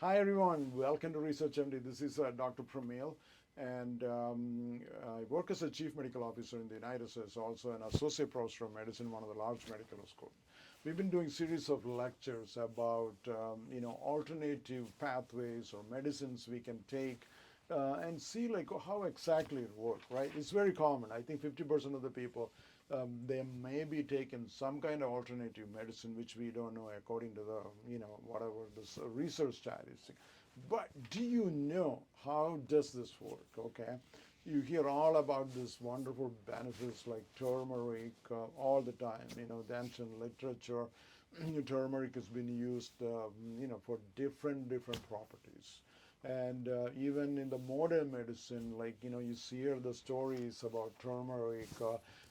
Hi everyone, welcome to Research MD. This is Dr. Pramil, and I work as a Chief Medical Officer in the United States, also an Associate Professor of Medicine in one of the large medical schools. We've been doing series of lectures about alternative pathways or medicines we can take and see like how exactly it works, right? It's very common. I think 50% of the people they may be taking some kind of alternative medicine which we don't know according to the whatever this research statistic. But do you know how does this work? Okay, you hear all about this wonderful benefits like turmeric all the time. The ancient literature, turmeric has been used for different properties. And even in the modern medicine, like you hear the stories about turmeric,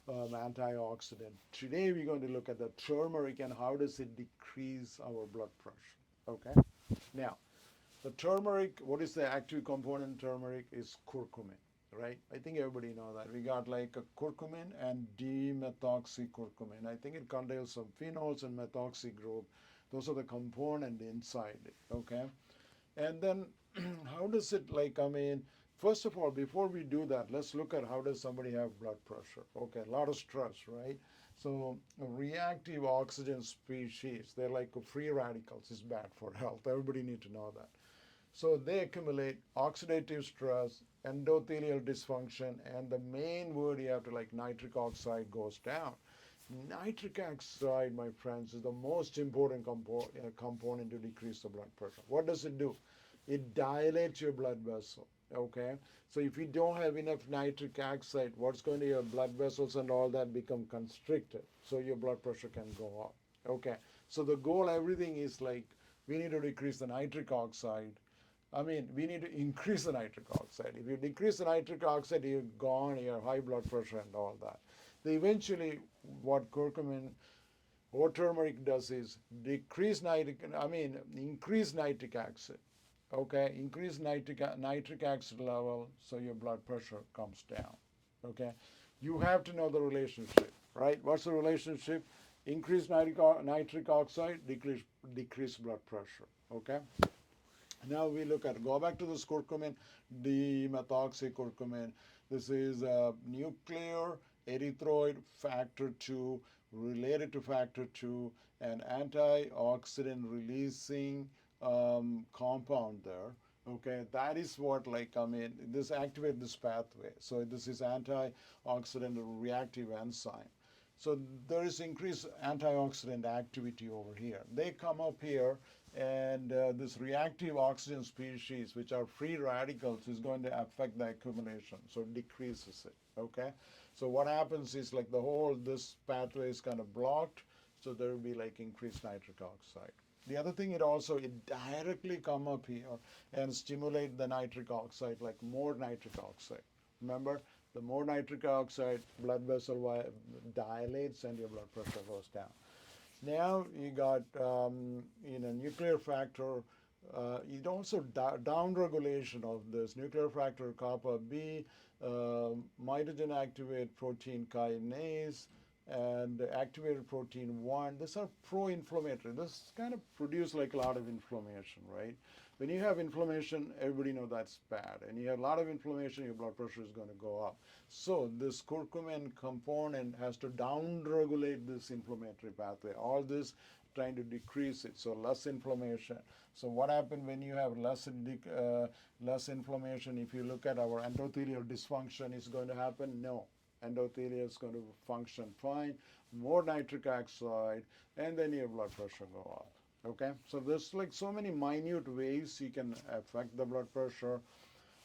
antioxidant. Today we're going to look at the turmeric and how does it decrease our blood pressure. Okay. Now, the turmeric, what is the active component in turmeric is curcumin, right? I think everybody know that. We got like a curcumin and dimethoxycurcumin. I think it contains some phenols and methoxy group. Those are the component inside it, okay? And then how does it like, first of all, before we do that, let's look at how does somebody have blood pressure. Okay, a lot of stress, right? So reactive oxygen species, they're like free radicals, is bad for health. Everybody need to know that. So they accumulate oxidative stress, endothelial dysfunction, and the main word you have to like nitric oxide goes down. Nitric oxide, my friends, is the most important component to decrease the blood pressure. What does it do? It dilates your blood vessel. Okay, so if you don't have enough nitric oxide, what's going to your blood vessels and all that become constricted, so your blood pressure can go up. Okay, so the goal, everything is like we need to decrease the nitric oxide. We need to increase the nitric oxide. If you decrease the nitric oxide, you're gone, you have high blood pressure and all that. Eventually, what curcumin or turmeric does is increase nitric acid. Okay, increase nitric acid level, so your blood pressure comes down. Okay, you have to know the relationship, right? What's the relationship? Increase nitric oxide, decrease blood pressure. Okay. Now we look at, go back to this curcumin, dimethoxycurcumin. This is a nuclear erythroid factor 2 related to factor 2, an antioxidant releasing compound there. Okay, that is what this activate this pathway. So this is antioxidant reactive enzyme. So there is increased antioxidant activity over here. They come up here, and this reactive oxygen species, which are free radicals, is going to affect the accumulation, so it decreases it. Okay, so what happens is like this pathway is kind of blocked, so there will be like increased nitric oxide. The other thing, it directly come up here and stimulate the nitric oxide, like more nitric oxide. Remember, the more nitric oxide, blood vessel dilates and your blood pressure goes down. Now you got nuclear factor. It also down regulation of this nuclear factor kappa B, mitogen activate protein kinase, and activated protein 1. These are pro-inflammatory. This kind of produce like a lot of inflammation, right? When you have inflammation, everybody know that's bad. And you have a lot of inflammation, your blood pressure is going to go up. So this curcumin component has to down-regulate this inflammatory pathway. All this trying to decrease it, so less inflammation. So what happens when you have less inflammation? If you look at our endothelial dysfunction, is going to happen? No. Endothelium is going to function fine, more nitric oxide, and then your blood pressure go up. Okay, so there's like so many minute ways you can affect the blood pressure.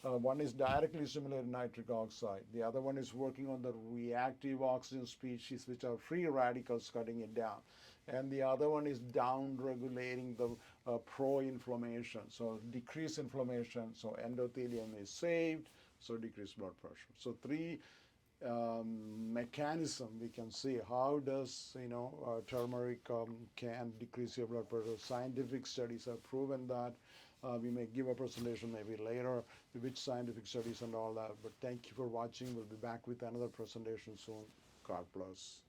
One is directly stimulating nitric oxide. The other one is working on the reactive oxygen species, which are free radicals, cutting it down. And the other one is down regulating the pro-inflammation, so decrease inflammation, so endothelium is saved, so decrease blood pressure. So three mechanism we can see how does turmeric can decrease your blood pressure. Scientific studies have proven that. We may give a presentation maybe later which scientific studies and all that, but thank you for watching. We'll be back with another presentation soon. God bless.